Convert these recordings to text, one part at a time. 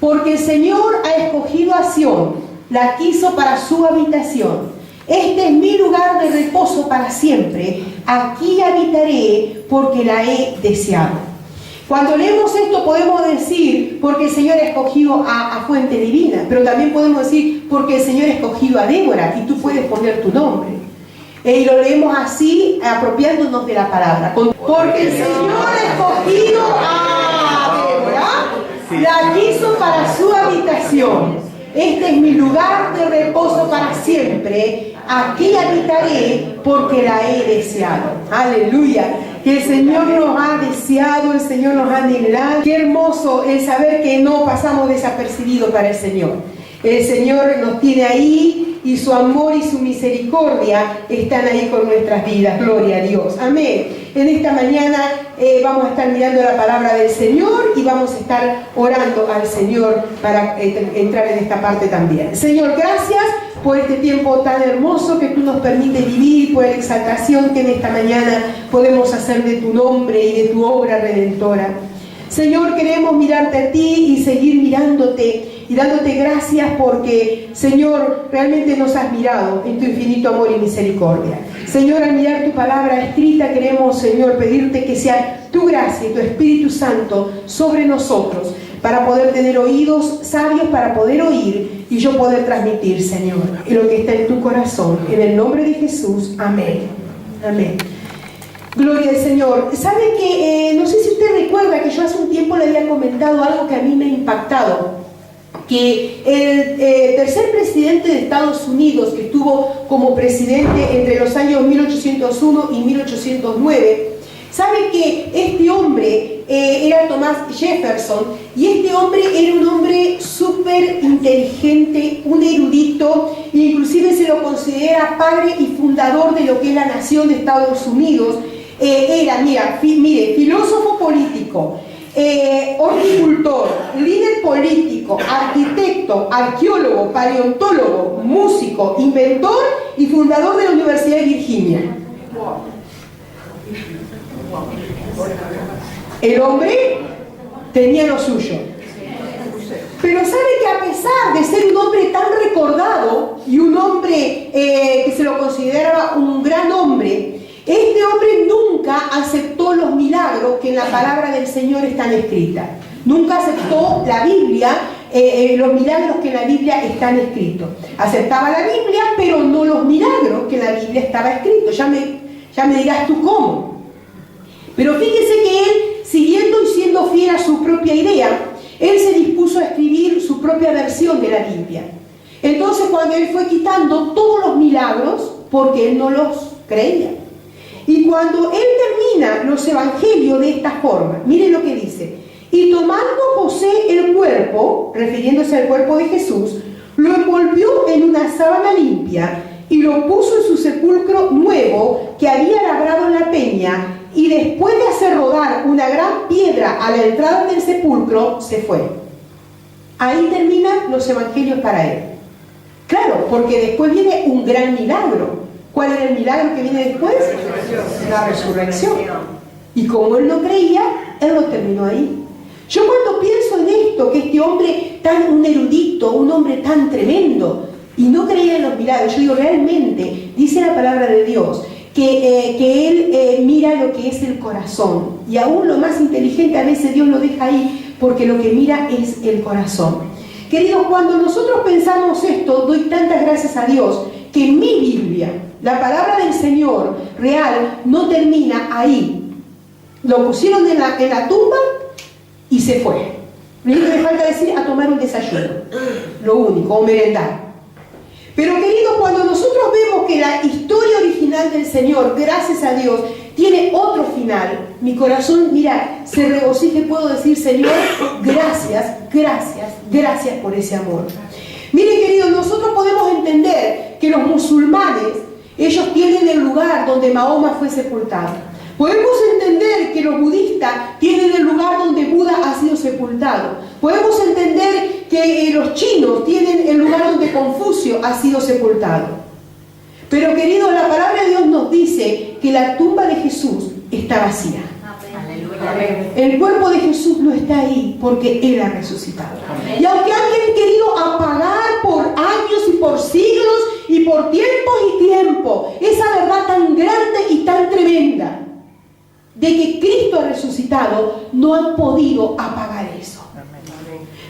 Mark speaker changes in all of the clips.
Speaker 1: Porque el Señor ha escogido a Sión, la quiso para su habitación. Este es mi lugar de reposo para siempre. Aquí habitaré porque la he deseado. Cuando leemos esto podemos decir porque el Señor ha escogido a Fuente Divina, pero también podemos decir porque el Señor ha escogido a Débora, y tú puedes poner tu nombre. Y lo leemos así, apropiándonos de la palabra. Porque el Señor ha escogido a Débora, la quiso para su habitación. Este es mi lugar de reposo para siempre. Aquí habitaré porque la he deseado. Aleluya. Que el Señor nos ha deseado, el Señor nos ha anhelado. Qué hermoso el saber que no pasamos desapercibidos para el Señor. El Señor nos tiene ahí y su amor y su misericordia están ahí con nuestras vidas. Gloria a Dios. Amén. En esta mañana vamos a estar mirando la palabra del Señor y vamos a estar orando al Señor para entrar en esta parte también. Señor, gracias por este tiempo tan hermoso que tú nos permites vivir, por la exaltación que en esta mañana podemos hacer de tu nombre y de tu obra redentora. Señor, queremos mirarte a ti y seguir mirándote y dándote gracias porque, Señor, realmente nos has mirado en tu infinito amor y misericordia. Señor, al mirar tu palabra escrita, queremos, Señor, pedirte que sea tu gracia y tu Espíritu Santo sobre nosotros para poder tener oídos sabios, para poder oír y yo poder transmitir, Señor, lo que está en tu corazón. En el nombre de Jesús, amén. Amén. Gloria al Señor. ¿Sabe que, no sé si usted recuerda que yo hace un tiempo le había comentado algo que a mí me ha impactado? Que el tercer presidente de Estados Unidos, que estuvo como presidente entre los años 1801 y 1809, ¿sabe que este hombre era Thomas Jefferson? Y este hombre era un hombre súper inteligente, un erudito, e inclusive se lo considera padre y fundador de lo que es la nación de Estados Unidos. Era, mire, filósofo político, horticultor, líder político, arquitecto, arqueólogo, paleontólogo, músico, inventor y fundador de la Universidad de Virginia. El hombre tenía lo suyo. Pero sabe que a pesar de ser un hombre tan recordado y un hombre que se lo consideraba un gran hombre, este hombre nunca aceptó los milagros que en la palabra del Señor están escritas. Nunca aceptó la Biblia, los milagros que en la Biblia están escritos. Aceptaba la Biblia, pero no los milagros que en la Biblia estaba escrito. Ya me dirás tú cómo. Pero fíjese que él, siguiendo y siendo fiel a su propia idea, él se dispuso a escribir su propia versión de la Biblia. Entonces, cuando él fue quitando todos los milagros, porque él no los creía. Y cuando él termina los evangelios de esta forma, miren lo que dice: y tomando José el cuerpo, refiriéndose al cuerpo de Jesús, lo envolvió en una sábana limpia y lo puso en su sepulcro nuevo que había labrado en la peña, y después de hacer rodar una gran piedra a la entrada del sepulcro, se fue. Ahí terminan los evangelios para él. Claro, porque después viene un gran milagro. ¿Cuál era el milagro que viene después? La resurrección. Y como él no creía, él lo terminó ahí. Yo cuando pienso en esto, que este hombre un erudito, un hombre tan tremendo, y no creía en los milagros, yo digo, realmente, dice la palabra de Dios, que él mira lo que es el corazón. Y aún lo más inteligente a veces Dios lo deja ahí, porque lo que mira es el corazón. Queridos, cuando nosotros pensamos esto, doy tantas gracias a Dios, que mi Biblia, la palabra del Señor real, no termina ahí. Lo pusieron en la tumba y se fue. Lo único que me falta decir, a tomar un desayuno. Lo único, o merendar. Pero queridos, cuando nosotros vemos que la historia original del Señor, gracias a Dios, tiene otro final, mi corazón, mira, se regocija y puedo decir: Señor, gracias, gracias, gracias por ese amor. Miren, queridos, nosotros podemos entender que los musulmanes, ellos tienen el lugar donde Mahoma fue sepultado. Podemos entender que los budistas tienen el lugar donde Buda ha sido sepultado. Podemos entender que los chinos tienen el lugar donde Confucio ha sido sepultado. Pero, queridos, la palabra de Dios nos dice que la tumba de Jesús está vacía. El cuerpo de Jesús no está ahí porque Él ha resucitado. Y aunque alguien querido apagar por años y por siglos y por tiempos y tiempo esa verdad tan grande y tan tremenda de que Cristo ha resucitado, no han podido apagar eso.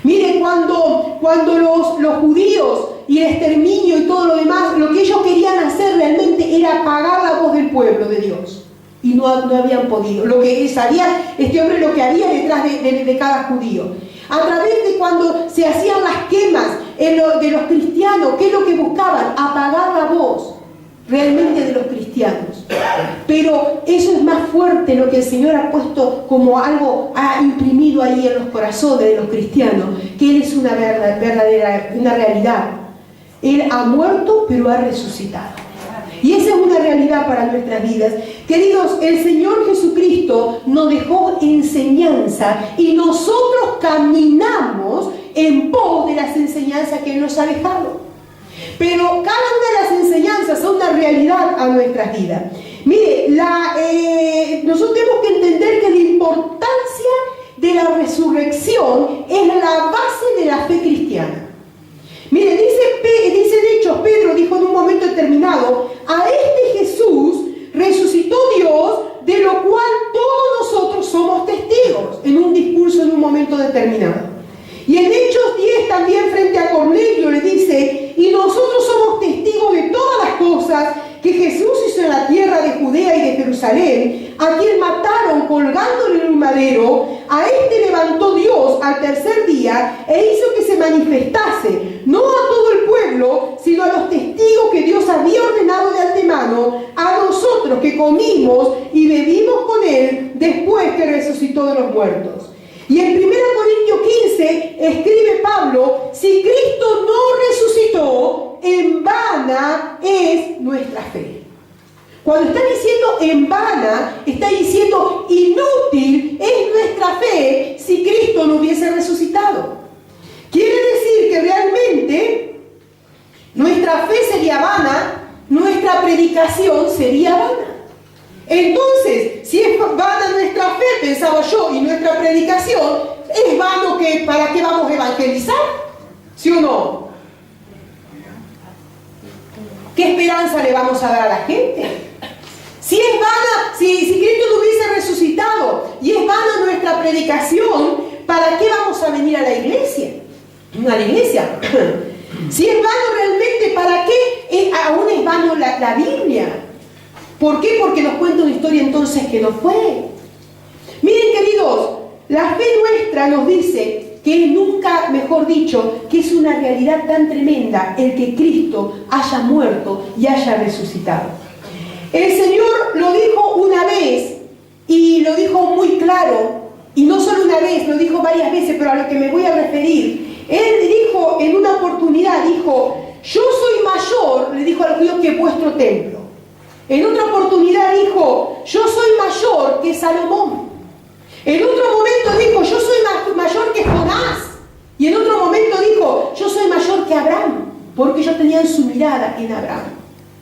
Speaker 1: Mire, cuando los judíos y el exterminio y todo lo demás, lo que ellos querían hacer realmente era apagar la voz del pueblo de Dios. Y no habían podido. Lo que sabía este hombre, lo que había detrás de cada judío. A través de cuando se hacían las quemas de los cristianos, ¿qué es lo que buscaban? Apagar la voz realmente de los cristianos. Pero eso es más fuerte lo que el Señor ha puesto como algo, ha imprimido ahí en los corazones de los cristianos, que Él es una verdadera, una realidad. Él ha muerto, pero ha resucitado. Y esa es una realidad para nuestras vidas. Queridos, el Señor Jesucristo nos dejó enseñanza y nosotros caminamos en pos de las enseñanzas que Él nos ha dejado. Pero cada una de las enseñanzas son una realidad a nuestras vidas. Mire, nosotros tenemos que entender que la importancia de la resurrección es la base de la fe cristiana. Mire, dice de hecho, Pedro dijo en un momento determinado: a este Jesús resucitó Dios, de lo cual todos nosotros somos testigos, en un discurso en un momento determinado. Y en Hechos 10 también, frente a Cornelio, le dice: y nosotros somos testigos de todas las cosas que Jesús hizo en la tierra de Judea y de Jerusalén, a quien mataron colgándole en un madero. A este levantó Dios al tercer día e hizo que se manifestase, no a todo el pueblo, sino a los testigos que Dios había ordenado de antemano, a nosotros que comimos y bebimos con Él después que resucitó de los muertos. Y en 1 Corintios 15 escribe Pablo: si Cristo no resucitó, en vana es nuestra fe. Cuando está diciendo en vana, está diciendo inútil es nuestra fe si Cristo no hubiese resucitado. Quiere decir que realmente nuestra fe sería vana, nuestra predicación sería vana. Entonces, si es vana nuestra fe, pensaba yo, y nuestra predicación, ¿es vano para qué vamos a evangelizar? ¿Sí o no? ¿Qué esperanza le vamos a dar a la gente? Si es vana, si Cristo no hubiese resucitado y es vana nuestra predicación, ¿para qué vamos a venir a la iglesia? ¿A la iglesia? Si es vano realmente, ¿para qué aún es vano la Biblia? ¿Por qué? Porque nos cuenta una historia entonces que no fue. Miren, queridos, la fe nuestra nos dice que nunca, mejor dicho, que es una realidad tan tremenda el que Cristo haya muerto y haya resucitado. El Señor lo dijo una vez y lo dijo muy claro, y no solo una vez, lo dijo varias veces, pero a lo que me voy a referir. Él dijo en una oportunidad, dijo: yo soy mayor, le dijo a los judíos, que vuestro templo. En otra oportunidad dijo: yo soy mayor que Salomón. En otro momento dijo: yo soy mayor que Jonás. Y en otro momento dijo: yo soy mayor que Abraham, porque ellos tenían su mirada en Abraham.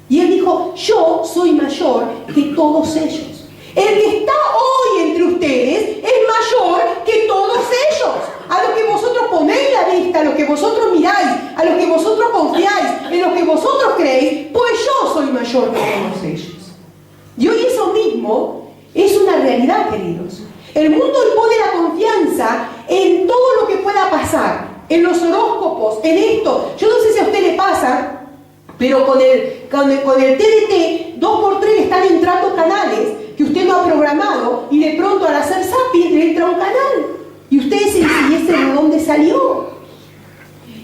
Speaker 1: Y él dijo: yo soy mayor que todos ellos. El que está hoy entre ustedes es mayor que todos ellos. A los que vosotros ponéis la vista, a los que vosotros miráis, a los que vosotros confiáis, en los que vosotros creéis, pues yo soy mayor que todos ellos. Y hoy eso mismo es una realidad, queridos. El mundo hoy pone la confianza en todo lo que pueda pasar, en los horóscopos, en esto. Yo no sé si a usted le pasa, pero con el TDT 2x3 le están entrando canales que usted no ha programado, y de pronto al hacer zapping le entra un canal. Y usted dice: ¿y ese de dónde salió?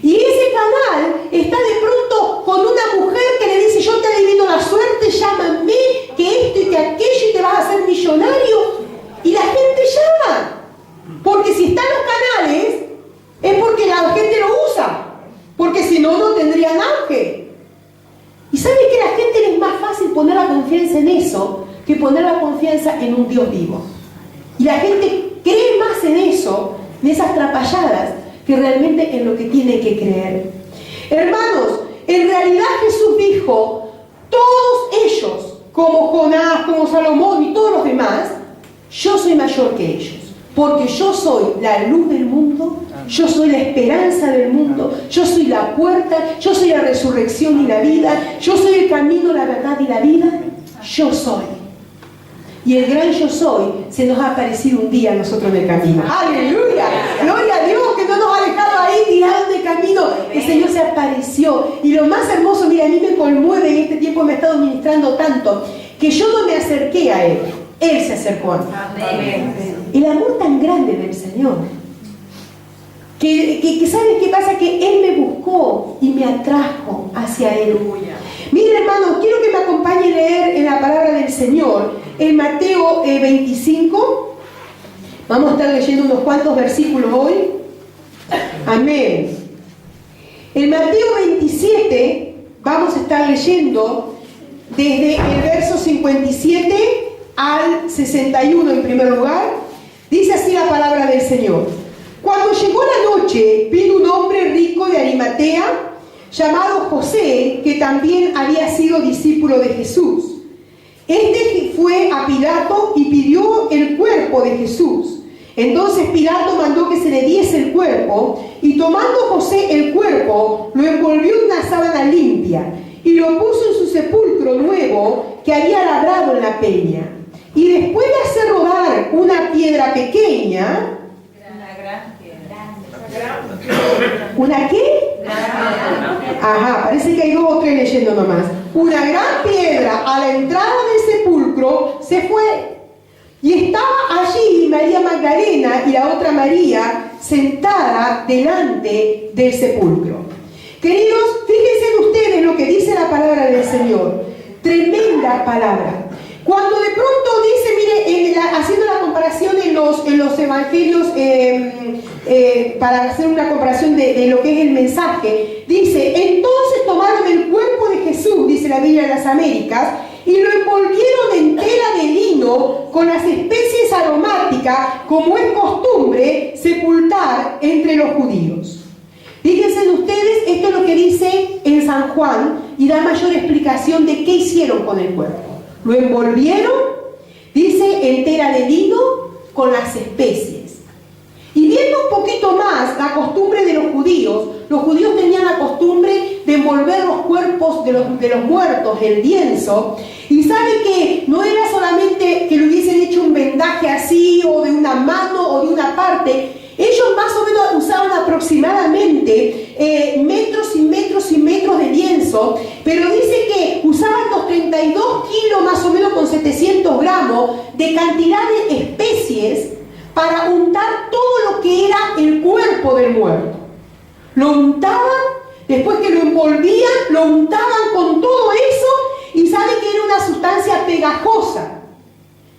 Speaker 1: Y ese canal está de pronto con una mujer que le dice: yo te adivino la suerte, llámame, que esto y que aquello, y te vas a hacer millonario. Y la gente llama. Porque si están los canales, es porque la gente lo usa. Porque si no, no tendrían auge. ¿Y sabe que a la gente le es más fácil poner la confianza en eso que poner la confianza en un Dios vivo? Y la gente cree más en eso, en esas trapalladas, que realmente en lo que tiene que creer. Hermanos, en realidad Jesús dijo: todos ellos, como Jonás, como Salomón y todos los demás, yo soy mayor que ellos, porque yo soy la luz del mundo, yo soy la esperanza del mundo, yo soy la puerta, yo soy la resurrección y la vida, yo soy el camino, la verdad y la vida, yo soy. Y el gran yo soy se nos ha aparecido un día a nosotros en el camino. ¡Aleluya! ¡Gloria a Dios que no nos ha dejado ahí tirados de camino! El Señor se apareció. Y lo más hermoso, mira, a mí me conmueve, en este tiempo me ha estado ministrando tanto, que yo no me acerqué a Él, Él se acercó a mí. Amén. El amor tan grande del Señor, que ¿sabes qué pasa? Que Él me buscó y me atrajo hacia Él. Mira, hermanos, quiero que me acompañe a leer en la palabra del Señor, en Mateo 25. Vamos a estar leyendo unos cuantos versículos hoy. Amén. En Mateo 27 vamos a estar leyendo desde el verso 57 al 61 en primer lugar. Dice así la palabra del Señor. Cuando llegó la noche, vino un hombre rico de Arimatea, llamado José, que también había sido discípulo de Jesús. Este fue a Pilato y pidió el cuerpo de Jesús. Entonces Pilato mandó que se le diese el cuerpo, y tomando José el cuerpo, lo envolvió en una sábana limpia, y lo puso en su sepulcro nuevo que había labrado en la peña. Y después de hacer rodar una piedra pequeña, ¿una qué? Ajá, parece que hay 2 o 3 leyendo nomás. Una gran piedra a la entrada del sepulcro se fue. Y estaba allí María Magdalena y la otra María sentada delante del sepulcro. Queridos, fíjense ustedes lo que dice la palabra del Señor. Tremenda palabra. Cuando de pronto dice, mire, haciendo la comparación en los evangelios, para hacer una comparación de lo que es el mensaje, dice, entonces tomaron el cuerpo de Jesús, dice la Biblia de las Américas, y lo envolvieron en tela de lino con las especies aromáticas, como es costumbre sepultar entre los judíos. Fíjense ustedes, esto es lo que dice en San Juan, y da mayor explicación de qué hicieron con el cuerpo. Lo envolvieron, dice, en tela de lino con las especies. Y viendo un poquito más la costumbre de los judíos tenían la costumbre de envolver los cuerpos de los muertos en lienzo. Y sabe que no era solamente que le hubiesen hecho un vendaje así, o de una mano, o de una parte. Ellos más o menos usaban aproximadamente metros y metros y metros de lienzo, pero dice que usaban los 32 kilos más o menos con 700 gramos de cantidad de especies para untar todo lo que era el cuerpo del muerto. Lo untaban, después que lo envolvían, lo untaban con todo eso, y sabe que era una sustancia pegajosa.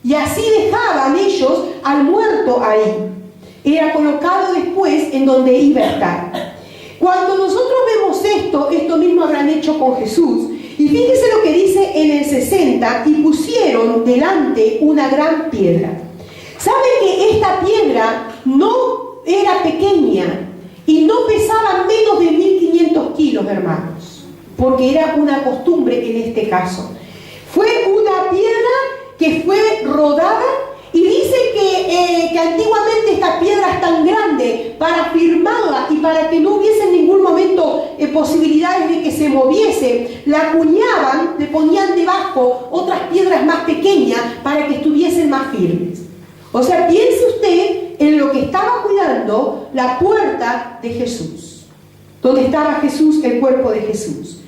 Speaker 1: Y así dejaban ellos al muerto ahí. Era colocado después en donde iba a estar. Cuando nosotros vemos esto mismo habrán hecho con Jesús. Y fíjense lo que dice en el 60, y pusieron delante una gran piedra. ¿Saben que esta piedra no era pequeña y no pesaba menos de 1500 kilos, hermanos? Porque era una costumbre en este caso. Fue una piedra que fue rodada. Y dice que antiguamente estas piedras tan grandes, para firmarla y para que no hubiese en ningún momento posibilidades de que se moviese, la acuñaban, le ponían debajo otras piedras más pequeñas para que estuviesen más firmes. O sea, piense usted en lo que estaba cuidando la puerta de Jesús, donde estaba Jesús, el cuerpo de Jesús.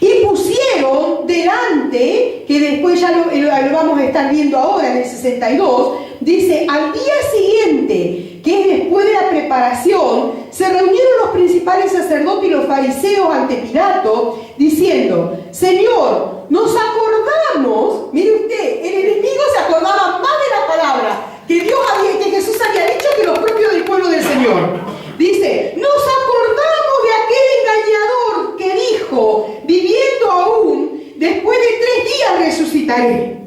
Speaker 1: Y pusieron delante, que después ya lo vamos a estar viendo ahora en el 62, dice, al día siguiente, que es después de la preparación, se reunieron los principales sacerdotes y los fariseos ante Pilato, diciendo, Señor, nos acordamos, mire usted, el enemigo se acordaba más de la palabra que Jesús había dicho que los propios del pueblo del Señor. Dice, nos acordamos de aquel engañador que dijo, viviendo aún, después de 3 días resucitaré.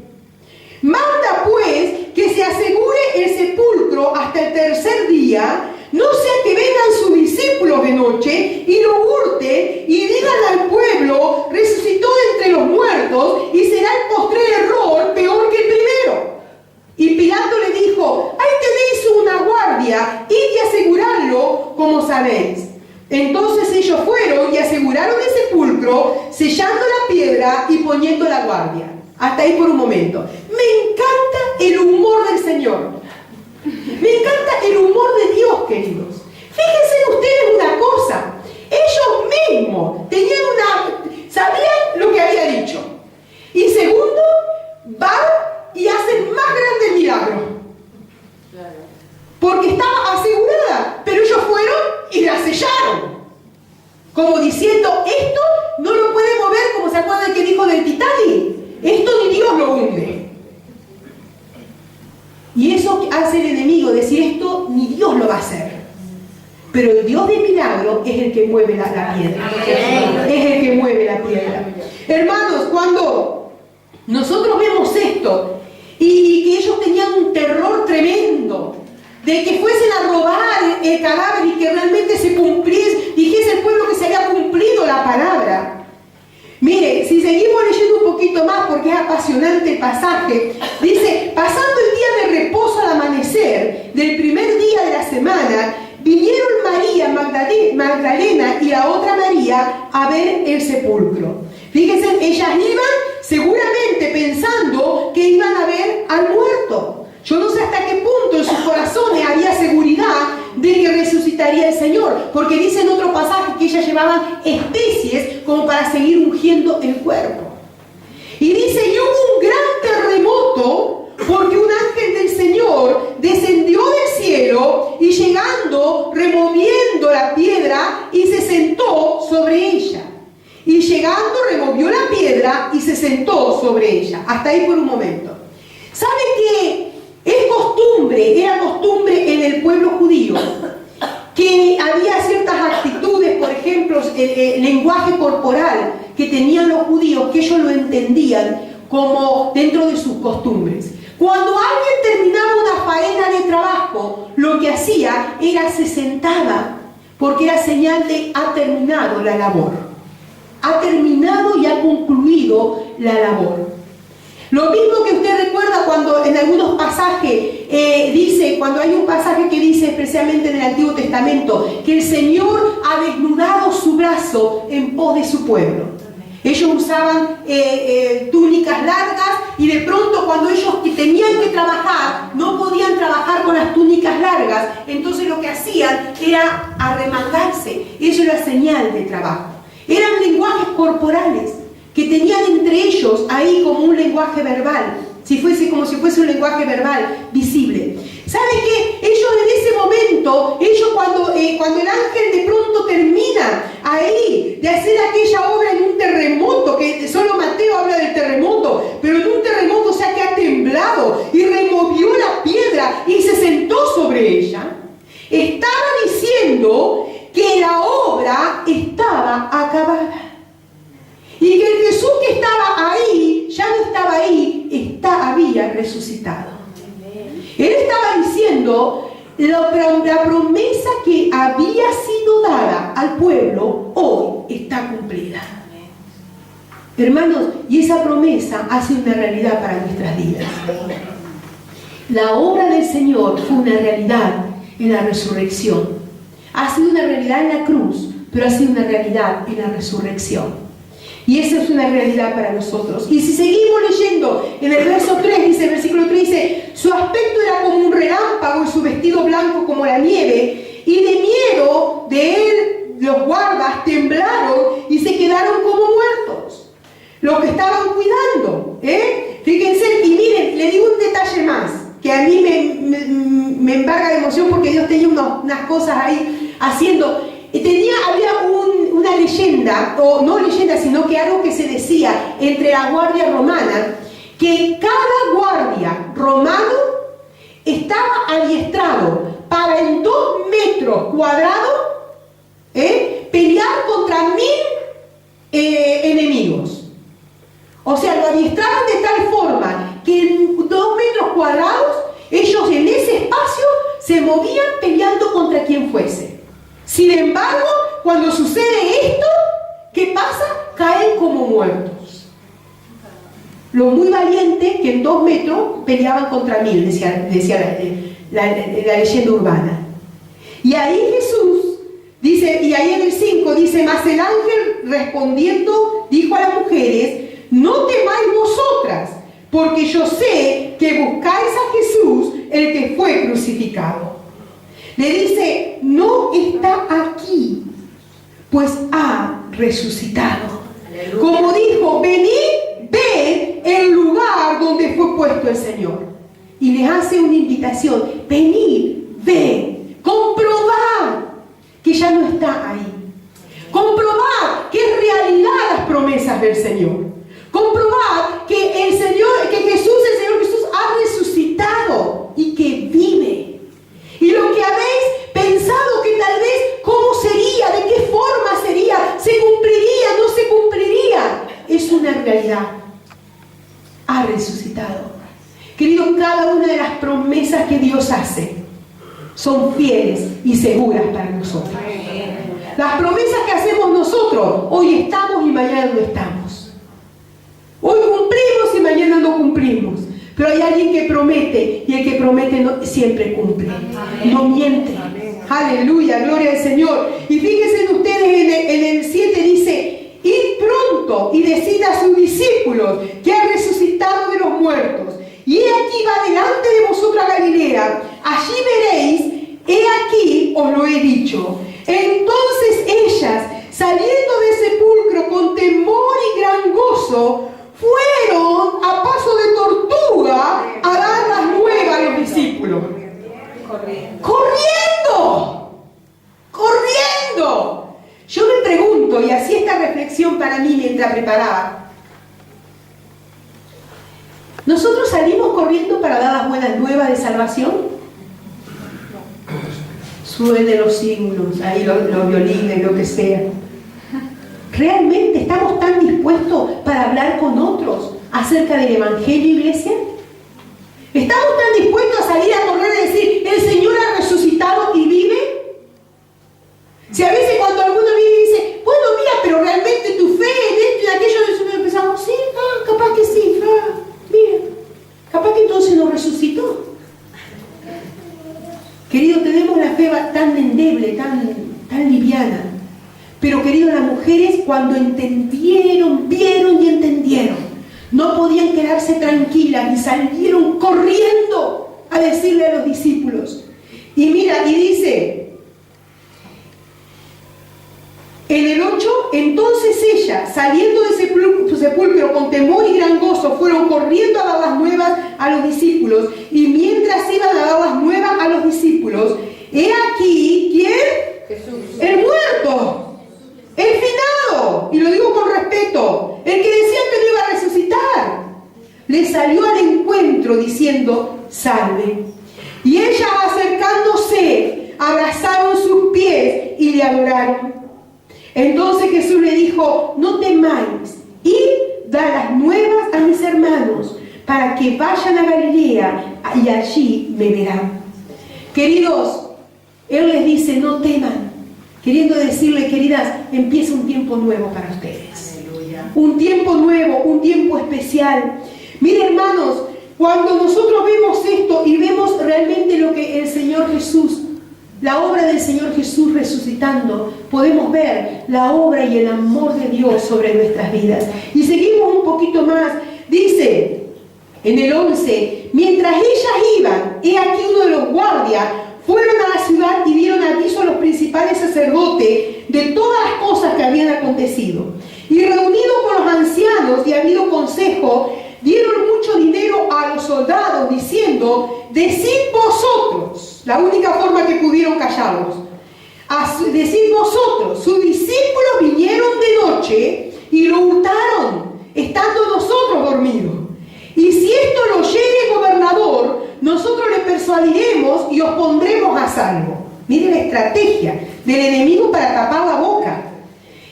Speaker 1: Manda pues que se asegure el sepulcro hasta el 3er día, no sea que vengan sus discípulos de noche y lo hurten y digan al pueblo, resucitó de entre los muertos, y será el postrer error peor que el primero. Y Pilato le dijo Entonces ellos fueron y aseguraron el sepulcro, sellando la piedra y poniendo la guardia. Hasta ahí por un momento. Me encanta el humor del Señor. Me encanta el humor de Dios, queridos. Fíjense ustedes una cosa. Ellos mismos sabían lo que había dicho. Y segundo, van y hacen más grande el milagro. Porque estaba asegurada, pero ellos fueron y la sellaron. Como diciendo, esto no lo puede mover, como se acuerdan que dijo del Titanic. Esto ni Dios lo hunde. Y eso hace el enemigo, decir esto ni Dios lo va a hacer. Pero el Dios del milagro es el que mueve la piedra. Es el que mueve la piedra. Hermanos, cuando nosotros vemos esto y que ellos tenían un terror tremendo de que fuesen a robar el cadáver y que realmente se cumpliese, dijese el pueblo que se había cumplido la palabra. Mire, si seguimos leyendo un poquito más, porque es apasionante el pasaje, dice, pasando el día de reposo al amanecer del primer día de la semana, vinieron María Magdalena y la otra María a ver el sepulcro. Fíjense, ellas iban seguramente pensando que iban a ver al muerto. Yo no sé hasta qué punto en sus corazones había seguridad de que resucitaría el Señor, porque dice en otro pasaje que ellas llevaban especies como para seguir ungiendo el cuerpo. Y dice, y hubo un gran terremoto, porque un ángel del Señor descendió del cielo y llegando, removiendo la piedra, y se sentó sobre ella. Y llegando, removió la piedra y se sentó sobre ella. Hasta ahí por un momento. ¿Sabe qué? Era costumbre en el pueblo judío que había ciertas actitudes, por ejemplo, el lenguaje corporal que tenían los judíos, que ellos lo entendían como dentro de sus costumbres. Cuando alguien terminaba una faena de trabajo, lo que hacía era se sentaba, porque era señal de ha terminado la labor. Ha terminado y ha concluido la labor. Lo mismo que usted recuerda cuando en algunos pasajes dice, cuando hay un pasaje que dice especialmente en el Antiguo Testamento, que el Señor ha desnudado su brazo en pos de su pueblo. Ellos usaban túnicas largas y de pronto cuando ellos tenían que trabajar, no podían trabajar con las túnicas largas, entonces lo que hacían era arremangarse. Eso era señal de trabajo. Eran lenguajes corporales que tenían entre ellos ahí como un lenguaje verbal, como si fuese un lenguaje verbal visible. ¿Sabe qué? Ellos en ese momento, cuando el ángel de pronto termina ahí de hacer aquella obra en un terremoto, que solo Mateo habla del terremoto, pero en un terremoto, o sea que ha temblado y removió la piedra y se sentó sobre ella, estaba diciendo que la obra estaba acabada. Y que el Jesús que estaba ahí, ya no estaba ahí, había resucitado. Él estaba diciendo, la promesa que había sido dada al pueblo, hoy está cumplida. Hermanos, y esa promesa ha sido una realidad para nuestras vidas. La obra del Señor fue una realidad en la resurrección. Ha sido una realidad en la cruz, pero ha sido una realidad en la resurrección. Y esa es una realidad para nosotros. Y si seguimos leyendo en el verso 3, dice, el versículo 3 dice, su aspecto era como un relámpago y su vestido blanco como la nieve, y de miedo de él los guardas temblaron y se quedaron como muertos, los que estaban cuidando. Fíjense, y miren, le digo un detalle más, que a mí me embarga de emoción, porque Dios tenía unas cosas ahí haciendo. Había una leyenda, o no leyenda, sino que algo que se decía entre la guardia romana, que cada guardia romano estaba adiestrado para en 2 metros cuadrados pelear contra 1000 enemigos. O sea, lo adiestraban de tal forma que en 2 metros cuadrados ellos en ese espacio se movían peleando contra quien fuese. Sin embargo, cuando sucede esto, ¿qué pasa? Caen como muertos. Los muy valientes que en 2 metros peleaban contra 1000, decía la leyenda urbana. Y ahí Jesús Dice, y ahí en el 5 dice, mas el ángel respondiendo dijo a las mujeres, no temáis vosotras, porque yo sé que buscáis a Jesús, el que fue crucificado. Le dice, no está aquí, pues ha resucitado. Aleluya. Como dijo, venid, ved el lugar donde fue puesto el Señor. Y les hace una invitación, venid, ved, comprobad que ya no está ahí. Comprobad que es realidad las promesas del Señor. Comprobad que el Señor Jesús ha resucitado y que vive. Y lo que habéis pensado que tal vez cómo sería, de qué forma sería, se cumpliría, no se cumpliría, es una realidad. Ha resucitado. Queridos, cada una de las promesas que Dios hace son fieles y seguras para nosotros. Las promesas que hacemos nosotros, hoy estamos y mañana no estamos. Hoy cumplimos y mañana no cumplimos. Pero hay alguien que promete, y el que promete no, siempre cumple. No miente. Aleluya, gloria al Señor. Y fíjense ustedes, en el 7 dice, id pronto y decid a sus discípulos que ha resucitado de los muertos. Y he aquí va delante de vosotros a Galilea. Allí veréis, he aquí os lo he dicho. Entonces ellas, saliendo del sepulcro con temor y gran gozo, fueron a paso de tortuga a dar las nuevas a los discípulos. ¡Corriendo! Yo me pregunto, y hacía esta reflexión para mí mientras preparaba, ¿nosotros salimos corriendo para dar las buenas nuevas de salvación? Suenen los signos, ahí los violines, lo que sea. ¿Realmente estamos tan dispuestos para hablar con otros acerca del Evangelio, iglesia? ¿Estamos tan dispuestos a salir a correr y decir, el Señor ha resucitado y vive? Si a veces cuando alguno viene y dice, bueno, mira, pero realmente tu fe en esto y aquello, nosotros empezamos, sí, capaz que sí, mira, capaz que entonces nos resucitó. Querido, tenemos la fe tan endeble, tan liviana. Pero querido, las mujeres cuando entendieron, vieron y entendieron, no podían quedarse tranquilas y salieron corriendo a decirle a los discípulos. Y mira, y dice, en el 8, entonces ellas, saliendo de su sepulcro con temor y gran gozo, fueron corriendo a dar las nuevas a los discípulos. Y mientras iban a dar las nuevas a los discípulos, he aquí, ¿quién? Jesús. El muerto. El finado, y lo digo con respeto, el que decía que no iba a resucitar, le salió al encuentro diciendo, salve. Y ellas acercándose, abrazaron sus pies y le adoraron. Entonces Jesús le dijo, no temáis, id, da las nuevas a mis hermanos, para que vayan a Galilea y allí me verán. Queridos, Él les dice, no teman. Queriendo decirle, queridas, empieza un tiempo nuevo para ustedes. Aleluya. Un tiempo nuevo, un tiempo especial. Miren, hermanos, cuando nosotros vemos esto y vemos realmente lo que el Señor Jesús, la obra del Señor Jesús resucitando, podemos ver la obra y el amor de Dios sobre nuestras vidas. Y seguimos un poquito más. Dice, en el 11, mientras ellas iban, he aquí uno de los guardias, fueron a la ciudad y dieron aviso a los principales sacerdotes de todas las cosas que habían acontecido. Y reunidos con los ancianos y habido consejo, dieron mucho dinero a los soldados, diciendo, decid vosotros, la única forma que pudieron callarlos, decid vosotros, sus discípulos vinieron de noche y lo hurtaron, estando nosotros dormidos. Y si esto lo oyere gobernador, nosotros le persuadiremos y os pondremos a salvo. Mire la estrategia del enemigo para tapar la boca.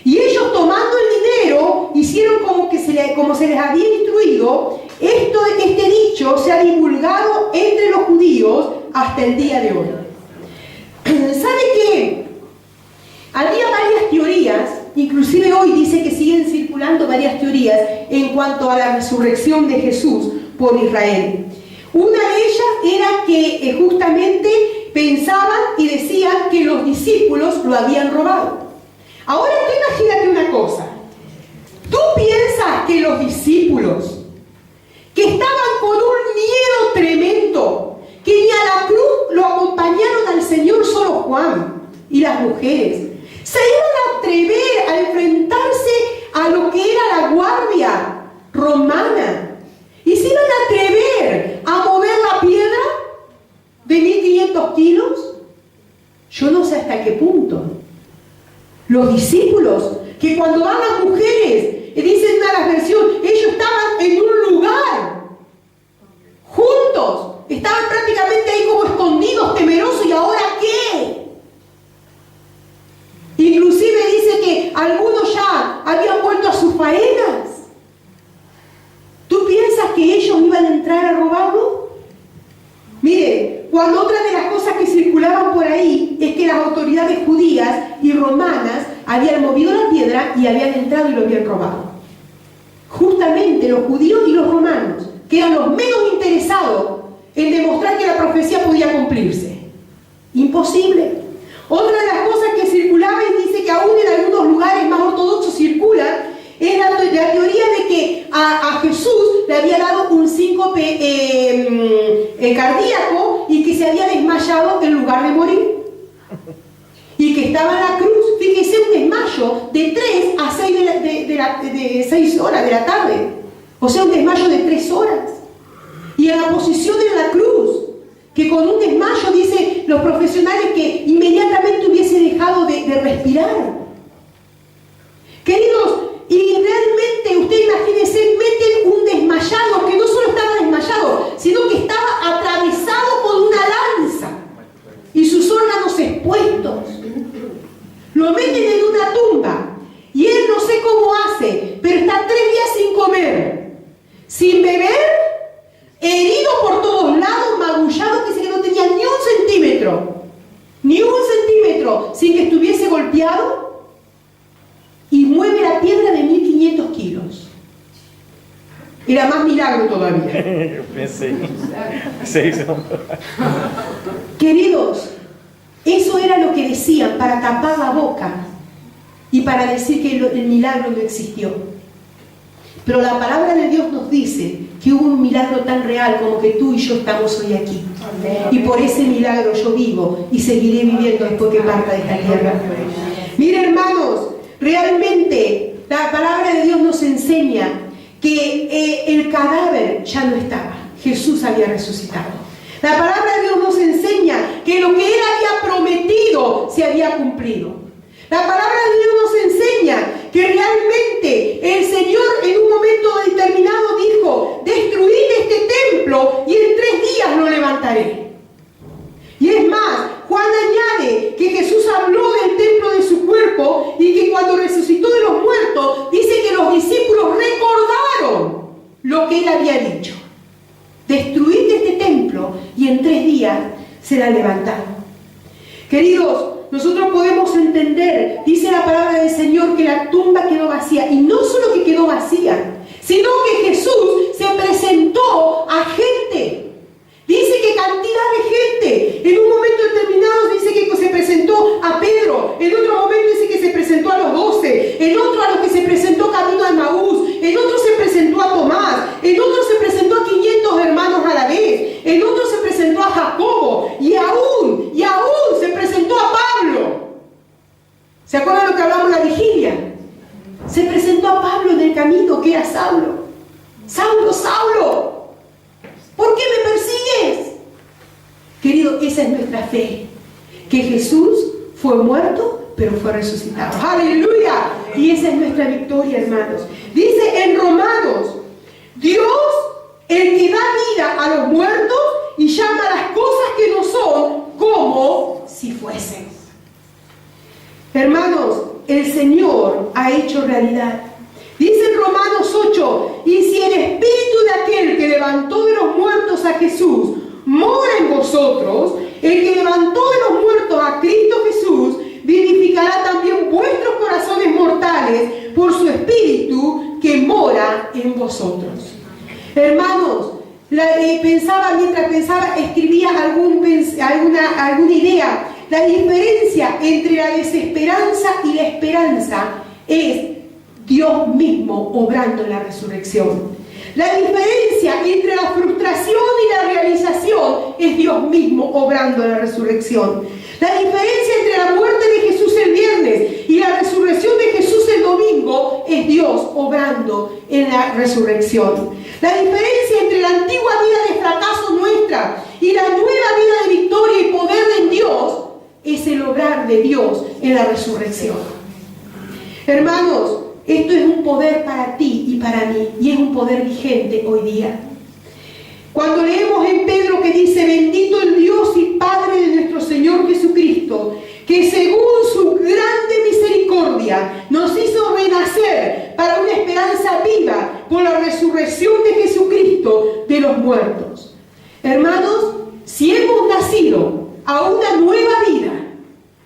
Speaker 1: Y ellos, tomando el dinero, hicieron como se les había instruido. Este dicho se ha divulgado entre los judíos hasta el día de hoy. ¿Sabe qué? Había varias teorías, inclusive hoy dice que siguen circulando varias teorías en cuanto a la resurrección de Jesús por Israel. Una de ellas era que justamente pensaban y decían que los discípulos lo habían robado. Ahora tú imagínate una cosa. ¿Tú piensas que los discípulos, que estaban con un miedo tremendo, que ni a la cruz lo acompañaron al Señor solo Juan y las mujeres, se iban a atrever a enfrentarse a lo que era la guardia romana? ¿Y se iban a atrever a mover la piedra de 1500 kilos? Yo no sé hasta qué punto. Los discípulos, que cuando van las mujeres, dicen una de las versiones, ellos estaban en un lugar, juntos, estaban prácticamente ahí como escondidos, temerosos, ¿y ahora qué? Inclusive dice que algunos ya habían vuelto a sus faenas. ¿Tú piensas que ellos iban a entrar a robarlo? Mire, cuando otra de las cosas que circulaban por ahí es que las autoridades judías y romanas habían movido la piedra y habían entrado y lo habían robado. Justamente los judíos y los romanos, que eran los menos interesados en demostrar que la profecía podía cumplirse. Imposible. Otra de las cosas que circulaba y dice que aún en algunos lugares más ortodoxos circulan es la teoría de que a Jesús le había dado un síncope cardíaco y que se había desmayado en lugar de morir. Y que estaba en la cruz. Fíjese, un desmayo de 3 a 6 de 6 horas de la tarde. O sea, un desmayo de 3 horas. Y en la posición de la cruz, que con un desmayo, dicen los profesionales, que inmediatamente hubiese dejado de respirar. Queridos, y realmente, usted imagínese, meten un desmayado, que no solo estaba desmayado, sino que estaba atravesado con una lanza y sus órganos expuestos. Lo meten en una tumba y él no sé cómo hace, pero está 3 días sin comer, sin beber, herido por todos lados, magullado, que dice que no tenía ni un centímetro sin que estuviese golpeado, y mueve la piedra de 1500 kilos. Era más milagro todavía. Queridos, eso era lo que decían para tapar la boca y para decir que el milagro no existió. Pero la palabra de Dios nos dice que hubo un milagro tan real como que tú y yo estamos hoy aquí. Y por ese milagro yo vivo y seguiré viviendo después que parta de esta tierra. Mira, hermanos, realmente la palabra de Dios nos enseña que el cadáver ya no estaba. Jesús había resucitado. La palabra de Dios nos enseña que lo que Él había prometido se había cumplido. La palabra de Dios nos enseña que realmente el Señor en un momento determinado dijo: destruid este templo y en 3 días lo levantaré. Y es más, Juan añade que Jesús habló del templo de su cuerpo y que cuando resucitó de los muertos, dice que los discípulos recordaron lo que Él había dicho: destruid este templo y en 3 días será levantado. Queridos, nosotros podemos entender, dice la palabra del Señor, que la tumba quedó vacía. Y no solo que quedó vacía, sino que Jesús se presentó a gente. Dice que cantidad de gente. En un momento determinado dice que se presentó a Pedro. En otro momento dice que se presentó a los 12. En otro a los que se presentó camino a Emaús. En otro se presentó a Tomás. En otro se presentó a 500 hermanos a la vez. En otro se presentó a Jacobo. Y aún se presentó a Pablo. ¿Se acuerdan lo que hablamos en la vigilia? Se presentó a Pablo en el camino, que era Saulo. Saulo, Saulo, ¿por qué me persigues? Querido, esa es nuestra fe. Que Jesús fue muerto, pero fue resucitado. ¡Aleluya! Y esa es nuestra victoria, hermanos. Dice en Romanos: Dios, el que da vida a los muertos y llama a las cosas que no son como si fuesen. Hermanos, el Señor ha hecho realidad. Dice en Romanos 8: y si el espíritu de aquel que levantó de los muertos a Jesús mora en vosotros, el que levantó de los muertos a Cristo Jesús vivificará también vuestros corazones mortales por su espíritu que mora en vosotros. Hermanos, mientras pensaba, escribía alguna idea. La diferencia entre la desesperanza y la esperanza es Dios mismo obrando en la resurrección. La diferencia entre la frustración y la realización es Dios mismo obrando en la resurrección. La diferencia entre la muerte de Jesús el viernes y la resurrección de Jesús el domingo es Dios obrando en la resurrección. La diferencia entre la antigua vida de fracaso nuestra y la nueva vida de victoria y poder en Dios es el obrar de Dios en la resurrección. Hermanos, esto es un poder para ti y para mí, y es un poder vigente hoy día. Cuando leemos en Pedro que dice: bendito el Dios y Padre de nuestro Señor Jesucristo, que según su grande misericordia nos hizo renacer para una esperanza viva por la resurrección de Jesucristo de los muertos. Hermanos, si hemos nacido a una nueva vida,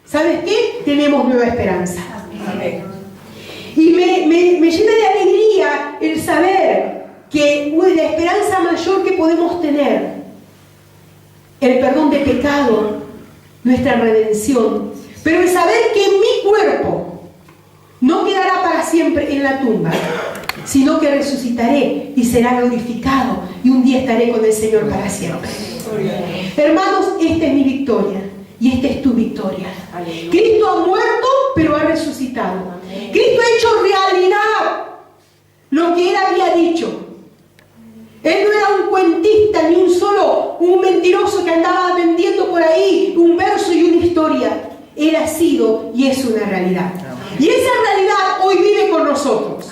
Speaker 1: ¿sabes qué? Tenemos nueva esperanza. Amén. Y me llena de alegría el saber que la esperanza mayor que podemos tener, el perdón de pecado, nuestra redención, pero el saber que mi cuerpo no quedará para siempre en la tumba, sino que resucitaré y será glorificado y un día estaré con el Señor para siempre. Hermanos, esta es mi victoria y esta es tu victoria. Cristo ha muerto, pero ha resucitado. Cristo ha hecho realidad lo que Él había dicho. Él no era un cuentista ni un mentiroso que andaba vendiendo por ahí un verso y una historia. Él ha sido y es una realidad. Y esa realidad hoy vive con nosotros.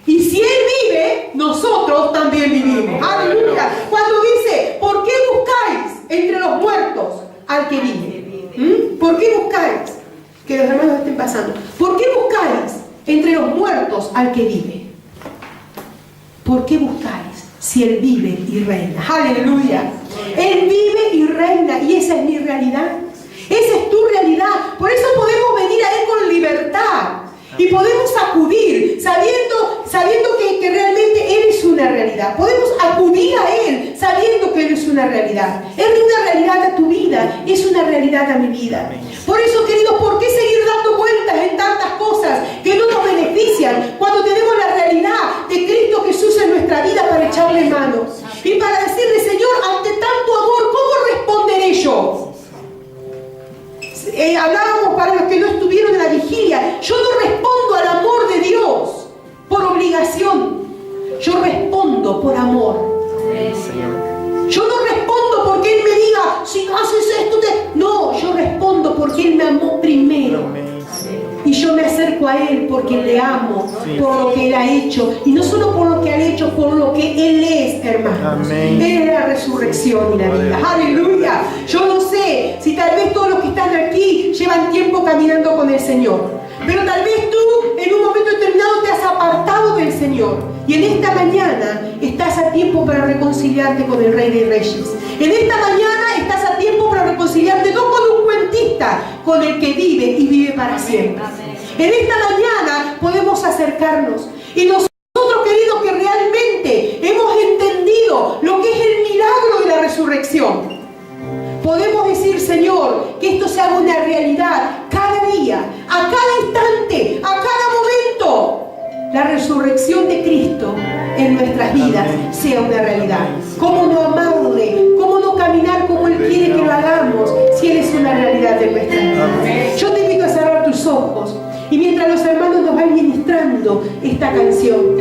Speaker 1: Y si Él vive, nosotros también vivimos. Aleluya. Cuando dice: ¿por qué buscáis entre los muertos al que vive? ¿Por qué buscáis? Que los hermanos estén pasando. ¿Por qué buscáis entre los muertos al que vive? ¿Por qué buscáis si Él vive y reina? ¡Aleluya! Él vive y reina, y esa es mi realidad. Esa es tu realidad. Por eso podemos venir a Él con libertad y podemos acudir sabiendo que realmente Él es una realidad. Podemos acudir a Él sabiendo que Él es una realidad. Es una realidad a tu vida, es una realidad a mi vida. Por eso, queridos, ¿por qué seguir dando vueltas en tantas cosas que no nos benefician cuando tenemos la realidad de Cristo Jesús en nuestra vida para echarle mano? Y para decirle: Señor, ante tanto amor, ¿cómo responderé yo? Hablábamos para los que no estuvieron en la vigilia. Yo no respondo al amor de Dios por obligación. Yo respondo por amor. Yo no respondo porque Él me diga: si no haces esto, no, yo respondo porque Él me amó primero. Y yo me acerco a Él porque le amo, por lo que Él ha hecho. Y no solo por lo que ha hecho, por lo que Él es, hermanos. Él es la resurrección y la vida. ¡Aleluya! Yo no sé si tal vez todos los que están aquí llevan tiempo caminando con el Señor. Pero tal vez tú en un momento determinado te has apartado del Señor. Y en esta mañana estás a tiempo para reconciliarte con el Rey de Reyes. En esta mañana estás a tiempo para reconciliarte no con un cuentista, con el que vive y vive para siempre. En esta mañana podemos acercarnos. Y nosotros, queridos, que realmente hemos entendido lo que es el milagro de la resurrección, podemos decir: Señor, que esto se haga una realidad cada día, a cada instante, a cada momento. La resurrección de Cristo en nuestras vidas sea una realidad. ¿Cómo no amarle? ¿Cómo no caminar como Él quiere que lo hagamos si Él es una realidad de nuestras vidas? Yo te invito a cerrar tus ojos y mientras los hermanos nos van ministrando esta canción,